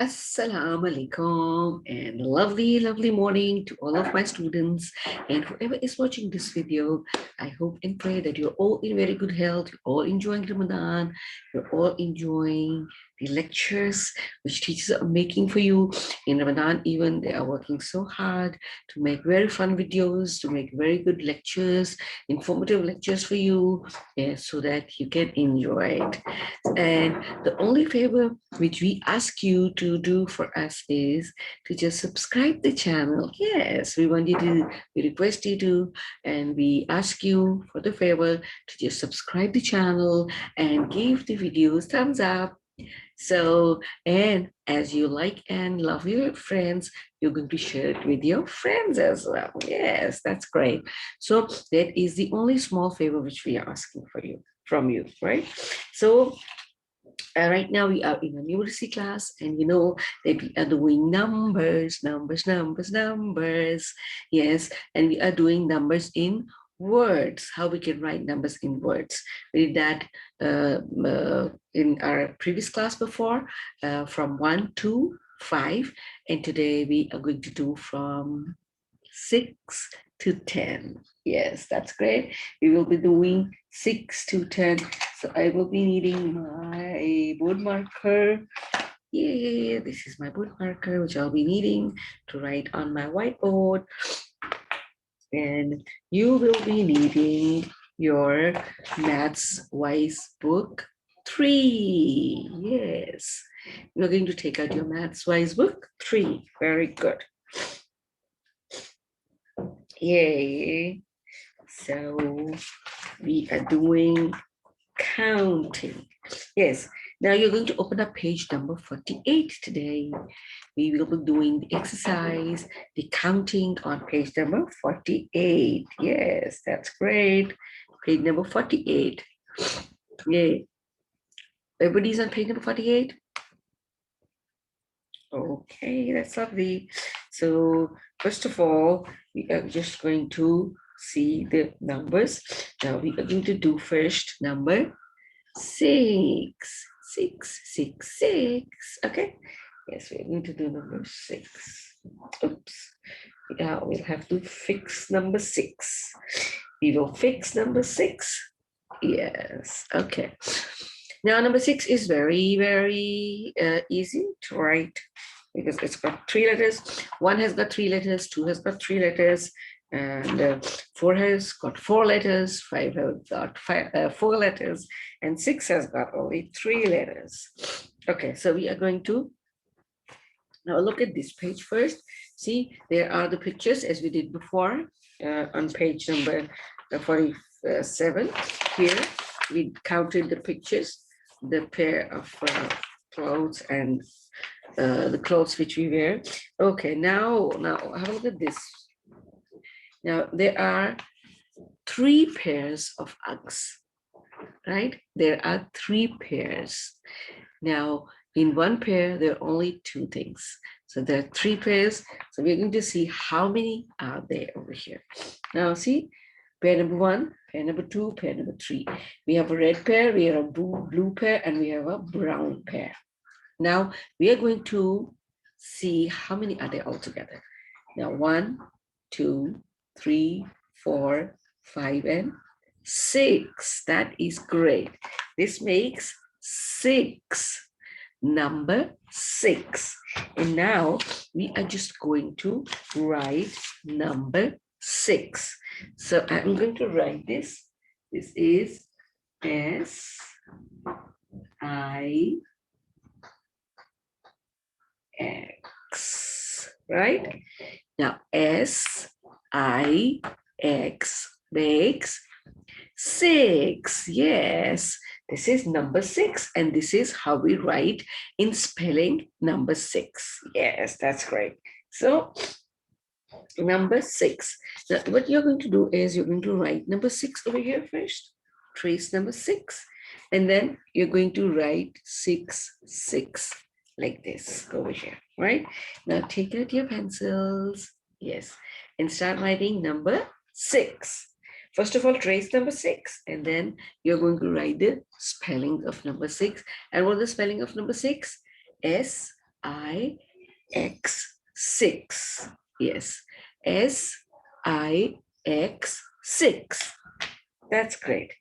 Assalamu alaikum and lovely morning to all of my students and whoever is watching this video. I hope and pray that you're all in very good health, you're all enjoying Ramadan, you're all enjoying the lectures which teachers are making for you in Ramadan. Even they are working so hard to make very fun videos, to make very good lectures, informative lectures for you, so that you can enjoy it. And the only favor which we ask you to do for us is to just subscribe the channel. Yes, we request you to, and we ask you for the favor to just subscribe the channel and give the videos thumbs up. So, and as you like and love your friends, you're going to share it with your friends as well. Yes, that's great. So that is the only small favor which we are asking from you, right? So right now we are in a numeracy class, and you know that we are doing numbers. Yes, and we are doing numbers in words, how we can write numbers in words. We did that in our previous class before, from 1 to 5, and today we are going to do from 6 to 10. Yes, that's great. We will be doing 6 to 10. So I will be needing my board marker. Yeah, this is my board marker, which I'll be needing to write on my whiteboard. And you will be needing your Maths Wise book 3. Yes, you're going to take out your Maths Wise book 3. Very good. Yay. So we are doing counting. Yes. Now you're going to open up page number 48 today. We will be doing the exercise, the counting on page number 48. Yes, that's great. Page number 48. Yay. Everybody's on page number 48? Okay, that's lovely. So first of all, we are just going to see the numbers. Now we are going to do first number 6. 6. Okay. Yes, we're going to do number 6. Oops. Yeah, we'll have to fix number 6. We will fix number 6. Yes. Okay. Now number 6 is very easy to write because it's got 3 letters. 1 has got 3 letters, 2 has got 3 letters, and 4 has got 4 letters, 5 has got 4 letters, and 6 has got only 3 letters. Okay, so we are going to now look at this page first. See, there are the pictures as we did before on page number 47. Here we counted the pictures, the pair of clothes and the clothes which we wear. Okay, now have a look at this. Now there are 3 pairs of Uggs, right? There are 3 pairs. Now in one pair, there are only 2 things. So there are 3 pairs. So we're going to see how many are there over here. Now see, pair number 1, pair number 2, pair number 3. We have a red pair, we have a blue pair, and we have a brown pair. Now we are going to see how many are there altogether. Now 1, 2, 3, 4, 5, and 6. That is great. This makes 6. Number 6. And now we are just going to write number 6. So I'm going to write this. This is S I X, right? Now S I X makes 6. Yes, this is number 6, and this is how we write in spelling number 6. Yes, that's great. So number 6. Now what you're going to do is you're going to write number 6 over here first, trace number 6, and then you're going to write 6 like this over here, right? Now take out your pencils, yes, and start writing number 6. First of all, trace number 6, and then you're going to write the spelling of number 6. And what is the spelling of number 6? S 6. Yes, SIX6. That's great.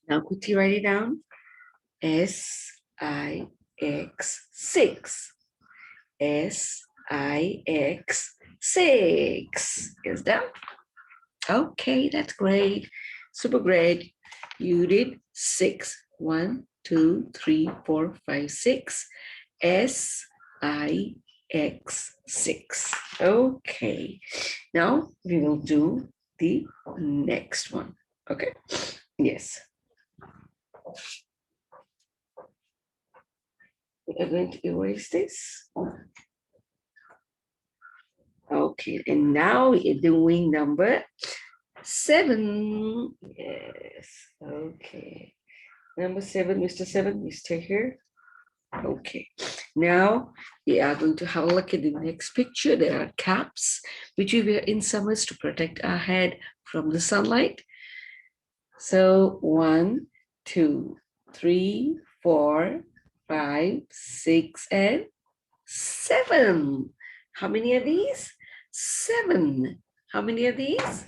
Now quickly write it down. SIX6. SIX6. Is that? Okay, that's great. Super great. You did 6. 1, 2, 3, 4, 5, 6. SIX6. Okay. Now we will do the next one. Okay. Yes. We are going to erase this. Okay, and now we're doing number 7. Yes, okay. Number 7, Mr. 7, you stay here. Okay, now we are going to have a look at the next picture. There are caps, which we wear in summers to protect our head from the sunlight. So 1, 2, 3, 4, 5, 6, and 7. How many are these? 7. How many are these?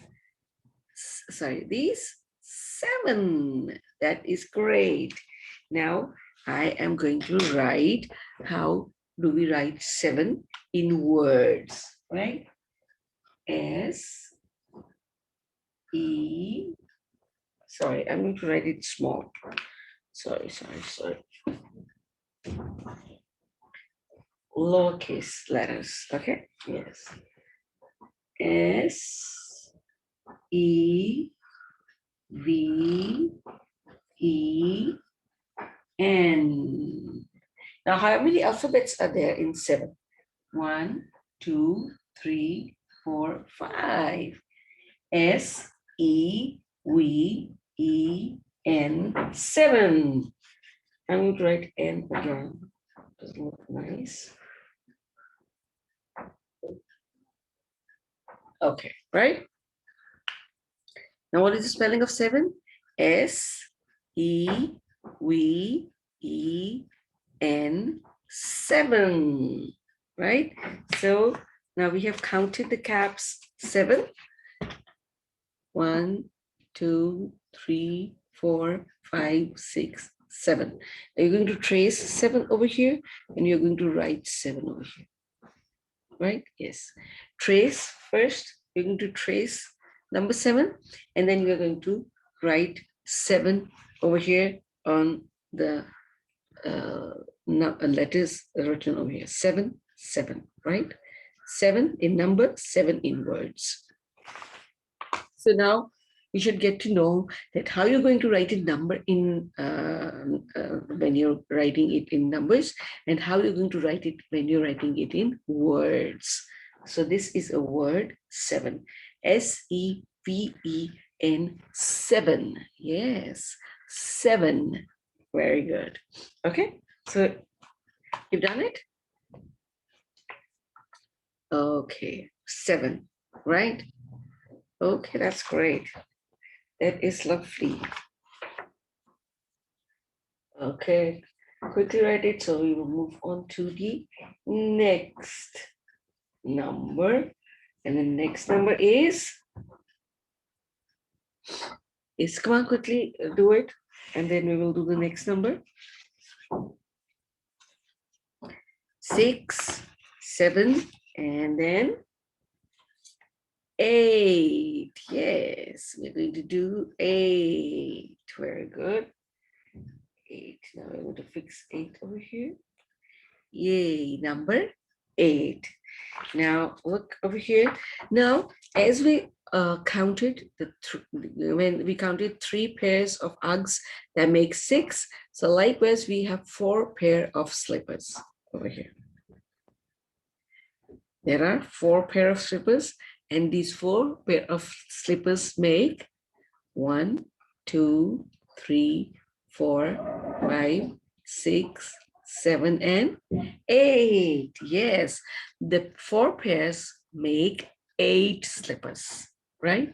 Sorry, these 7. That is great. Now I am going to write, how do we write 7 in words, right? Sorry, I'm going to write it small. Sorry. Lowercase letters, okay? Yes. SEVEN. Now, how many alphabets are there in 7? 1, 2, 3, 4, 5. SEVEN. 7. I'm going to write N again. Doesn't look nice. Okay, right? Now, what is the spelling of 7? SEVEN. 7, right? So now we have counted the caps 7. 1, 2, 3, 4, 5, 6, 7. Now you're going to trace 7 over here, and you're going to write 7 over here, right? Yes. Trace first. You're going to trace number 7, and then you're going to write 7 over here on the letters written over here. 7, 7, right? 7 in number, 7 in words. So now you should get to know that how you're going to write a number in when you're writing it in numbers, and how you're going to write it when you're writing it in words. So this is a word 7. SEVEN. 7. Yes, 7. Very good. Okay, so you've done it? Okay, 7, right? Okay, that's great. That is lovely. Okay, quickly write it. So we will move on to the next number. And the next number is come on, quickly do it. And then we will do the next number. 6, 7, and then 8. Yes, we're going to do 8. Very good. 8. Now I'm going to fix 8 over here. Yay, number 8. Now look over here. Now, as we counted when we counted 3 pairs of Uggs, that makes 6. So likewise, we have 4 pair of slippers over here. There are 4 pair of slippers, and these 4 pair of slippers make 1, 2, 3, 4, 5, 6, 7, and 8. Yes, the 4 pairs make 8 slippers, right?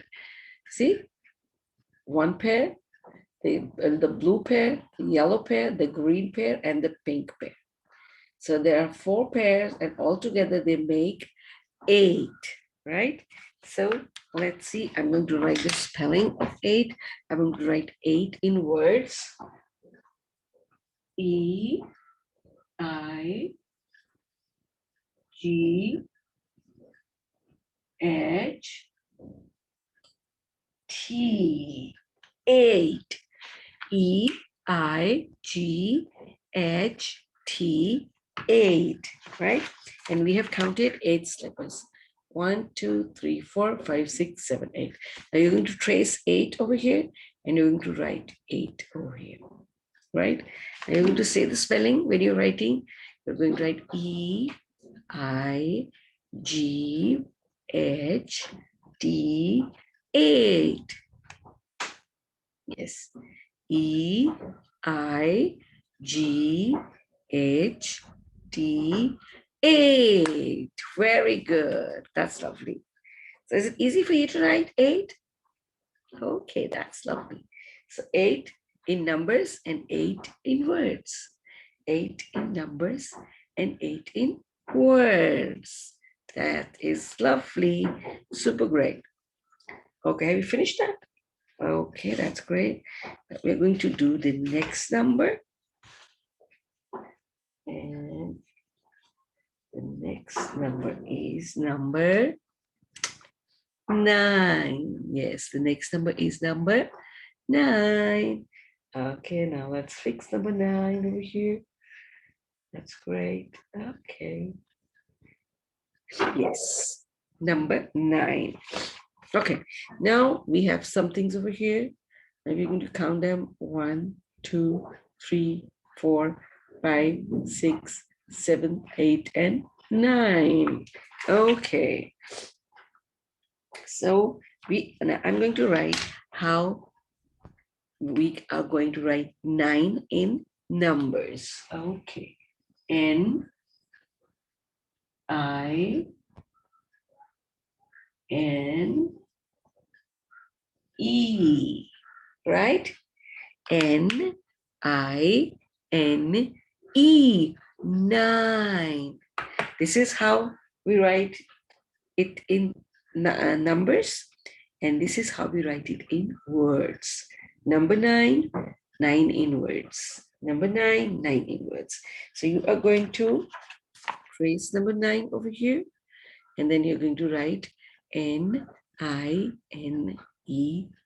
See, 1 pair, the blue pair, the yellow pair, the green pair, and the pink pair. So there are 4 pairs and altogether they make 8, right? So let's see, I'm going to write the spelling of 8. I'm going to write 8 in words. E, I, G, H, T, 8. E, I, G, H, T, 8, right? And we have counted 8 slippers. 1, 2, 3, 4, 5, 6, 7, 8. Now you're going to trace 8 over here and you're going to write 8 over here, right? Now you're going to say the spelling when you're writing. You're going to write E, I, G, H, T, 8. Yes. E, I, G, H, T, 8. Very good. That's lovely. So is it easy for you to write 8? Okay, that's lovely. So 8 in numbers and 8 in words. 8 in numbers and 8 in words. That is lovely. Super great. Okay, have you finished that? Okay, that's great. We're going to do the next number. And the next number is number 9. Yes, the next number is number 9. Okay, now let's fix number 9 over here. That's great. Okay. Yes, number 9. Okay, now we have some things over here. And we're going to count them 1, 2, 3, 4, 5, 6, 7, 8, and 9. Okay. So I'm going to write how we are going to write 9 in numbers. Okay. N, I, N, E, right? N, I, N, E, 9. This is how we write it in numbers, and this is how we write it in words. Number 9, 9 in words. Number 9, 9 in words. So you are going to trace number 9 over here, and then you're going to write N-I-N-E,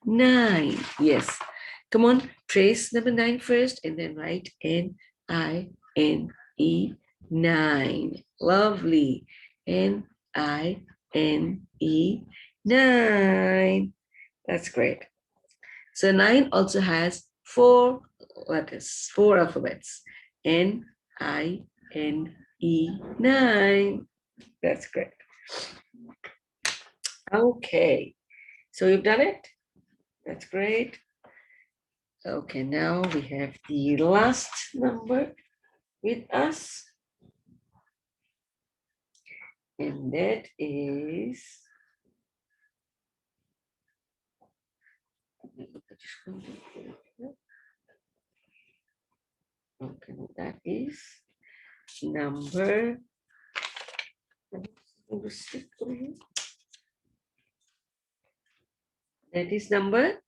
9. Yes. Come on, trace number 9 first, and then write N-I-N-E, 9. Lovely. N-I-N-E, 9. That's great. So 9 also has 4 letters, 4 alphabets. N-I-N-E, 9. That's great. Okay, so you've done it. That's great. Okay, now we have the last number with us. And that is, okay, that is number, that is number,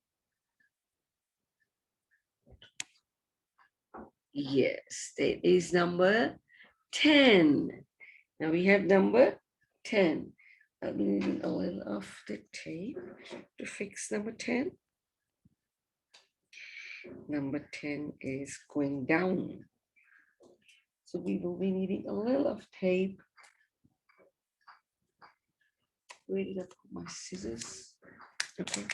yes, that is number 10. Now we have number 10. I'm using a little of the tape to fix number 10. Number 10 is going down. So we will be needing a little of tape. Where did I put my scissors? Okay.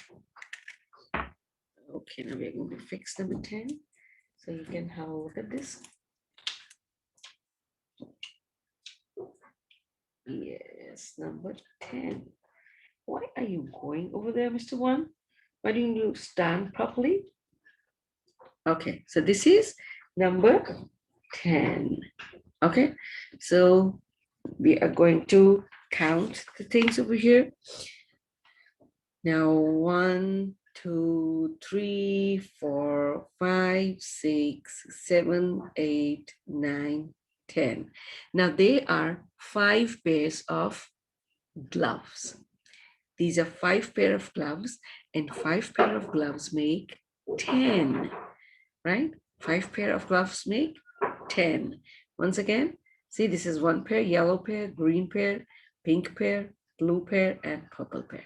Okay, now we're going to fix number 10. So you can have a look at this. Yes, number 10. Why are you going over there, Mr. One? Why don't you stand properly? Okay, so this is number 10. Okay, so we are going to count the things over here. Now, 1, 2, 3, 4, 5, 6, 7, 8, 9, 10. Now they are 5 pairs of gloves. These are 5 pair of gloves, and 5 pair of gloves make 10, right? 5 pair of gloves make 10. Once again, see, this is 1 pair, yellow pair, green pair, pink pair, blue pair, and purple pair.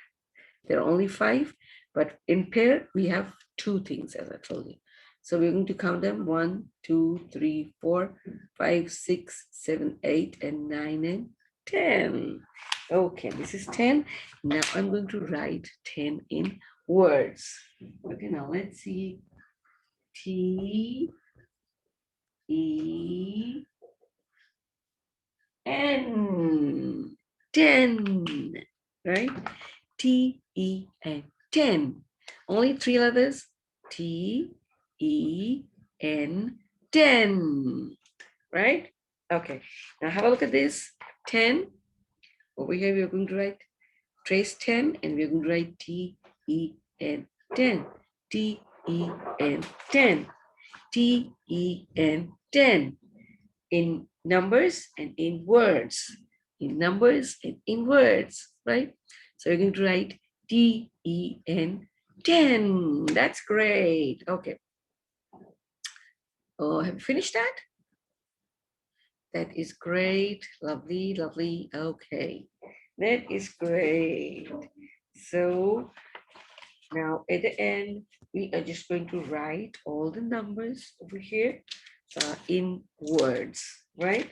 There are only 5, but in pair, we have 2 things, as I told you. So we're going to count them 1, 2, 3, 4, 5, 6, 7, 8, and 9, and 10. Okay, this is 10. Now I'm going to write 10 in words. Okay, now let's see. T, E, N, 10, right? T, E, N, 10. Only 3 letters. T, E, N, 10, right? Okay, now have a look at this. 10. Over here, we're going to write trace 10, and we're going to write T, E, N, 10. T, E, N, 10. T, E, N, 10. In numbers and in words. In numbers and in words, right? So you're going to write T-E-N 10. That's great. Okay. Oh, have you finished that? That is great. Lovely, lovely. Okay. That is great. So now at the end, we are just going to write all the numbers over here in words, right?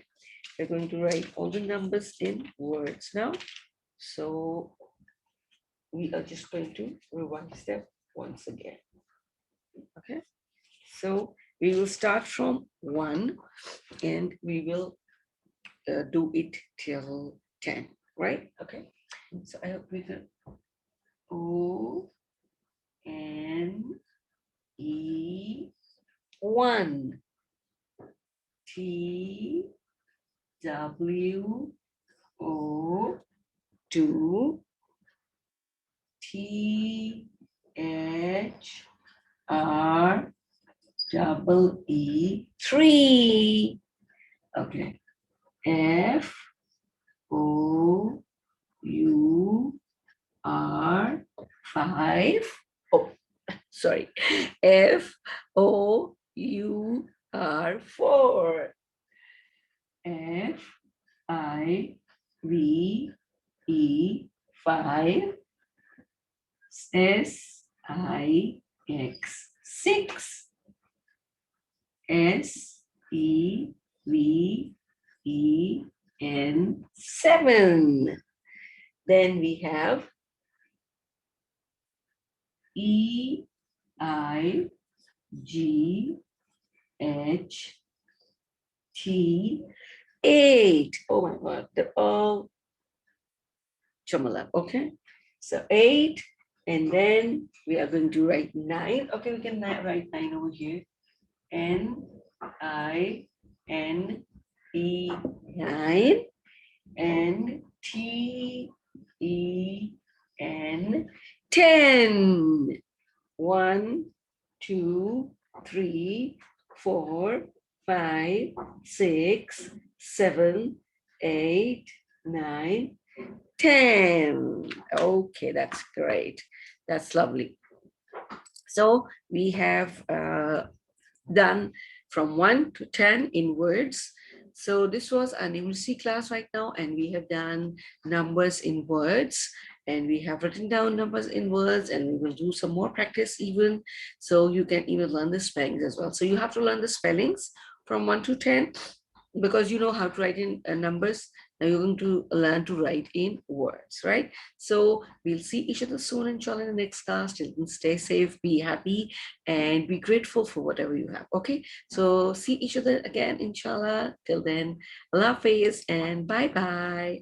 We're going to write all the numbers in words now. So we are just going to revise them once again. Okay. So we will start from 1 and we will do it till 10, right? Okay. So I have written O, N, E, 1, T, W, O, 2, T, H, R, double E, 3. Okay. F, O, U, R, 5. Oh, sorry. F, O, U, R, 4. F, I, V, E, 5. S, I, X, 6. S, E, V, E, N, 7. Then we have E, I, G, H, T, 8. Oh my God, they're all jumbled up. Okay, so 8, and then we are going to write 9. Okay, we can write 9 over here. N, I, N, E, 9, and T, E, N, 10. 1, 2, 3, 4, 5, 6, 7, 8, 9, 10. Okay, that's great. That's lovely. So we have done from 1 to 10 in words. So this was our numeracy class right now, and we have done numbers in words, and we have written down numbers in words, and we will do some more practice even, so you can even learn the spellings as well. So you have to learn the spellings from 1 to 10 because you know how to write in numbers. Now you're going to learn to write in words, right? So we'll see each other soon, inshallah, in the next class. Till then, stay safe, be happy, and be grateful for whatever you have. Okay, so see each other again, inshallah. Till then, Allah Hafiz and bye bye.